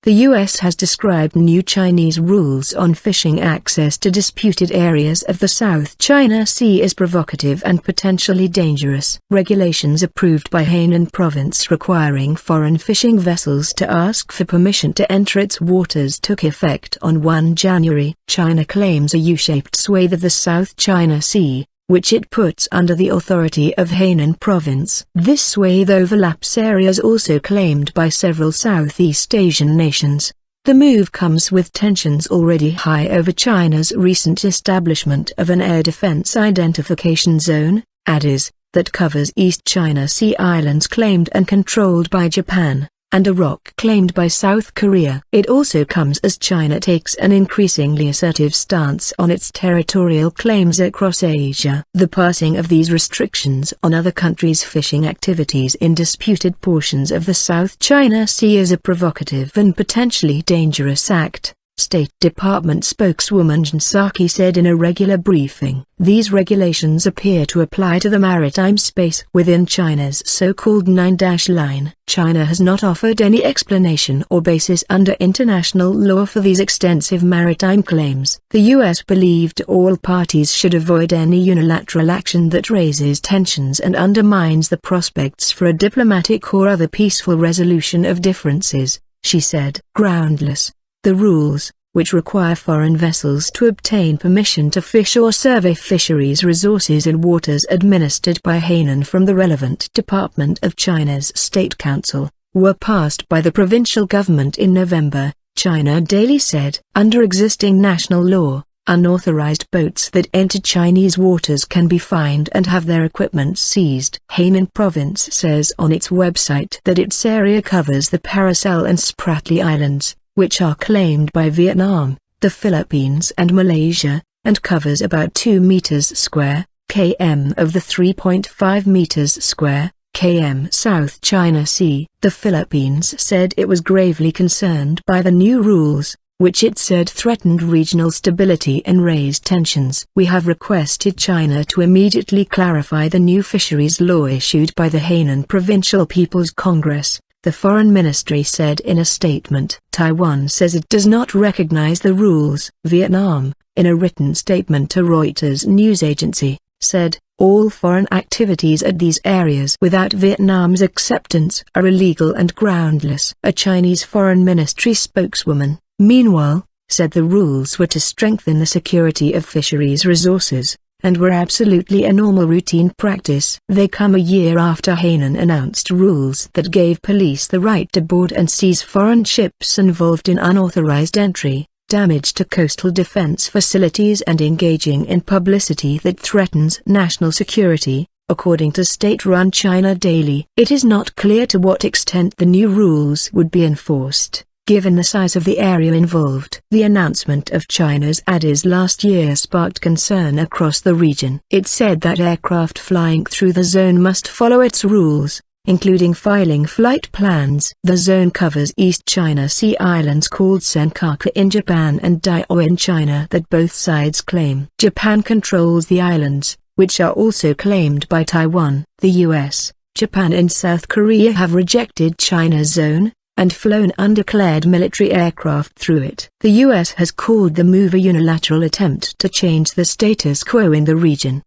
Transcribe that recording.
The U.S. has described new Chinese rules on fishing access to disputed areas of the South China Sea as provocative and potentially dangerous. Regulations approved by Hainan province requiring foreign fishing vessels to ask for permission to enter its waters took effect on 1 January. China claims a U-shaped swathe of the South China Sea, which it puts under the authority of Hainan province. This swathe overlaps areas also claimed by several Southeast Asian nations. The move comes with tensions already high over China's recent establishment of an Air Defense Identification Zone, ADIZ, that covers East China Sea islands claimed and controlled by Japan, and a rock claimed by South Korea. It also comes as China takes an increasingly assertive stance on its territorial claims across Asia. The passing of these restrictions on other countries' fishing activities in disputed portions of the South China Sea is a provocative and potentially dangerous act, State Department spokeswoman Jen Psaki said in a regular briefing. These regulations appear to apply to the maritime space within China's so-called 9-dash line. China has not offered any explanation or basis under international law for these extensive maritime claims. The U.S. believed all parties should avoid any unilateral action that raises tensions and undermines the prospects for a diplomatic or other peaceful resolution of differences, she said. Groundless. The rules, which require foreign vessels to obtain permission to fish or survey fisheries resources in waters administered by Hainan from the relevant department of China's State Council, were passed by the provincial government in November, China Daily said. Under existing national law, unauthorized boats that enter Chinese waters can be fined and have their equipment seized. Hainan province says on its website that its area covers the Paracel and Spratly Islands, which are claimed by Vietnam, the Philippines and Malaysia, and covers about 2 meters square, km of the 3.5 meters square, km South China Sea. The Philippines said it was gravely concerned by the new rules, which it said threatened regional stability and raised tensions. We have requested China to immediately clarify the new fisheries law issued by the Hainan Provincial People's Congress, the Foreign Ministry said in a statement. Taiwan says it does not recognize the rules. Vietnam, in a written statement to Reuters news agency, said, all foreign activities at these areas without Vietnam's acceptance are illegal and groundless. A Chinese Foreign Ministry spokeswoman, meanwhile, said the rules were to strengthen the security of fisheries resources, and were absolutely a normal routine practice. They come a year after Hainan announced rules that gave police the right to board and seize foreign ships involved in unauthorized entry, damage to coastal defense facilities and engaging in publicity that threatens national security, according to state-run China Daily. It is not clear to what extent the new rules would be enforced, given the size of the area involved. The announcement of China's ADIZ last year sparked concern across the region. It said that aircraft flying through the zone must follow its rules, including filing flight plans. The zone covers East China Sea islands called Senkaku in Japan and Diaoyu in China that both sides claim. Japan controls the islands, which are also claimed by Taiwan. The US, Japan and South Korea have rejected China's zone, and flown undeclared military aircraft through it. The U.S. has called the move a unilateral attempt to change the status quo in the region.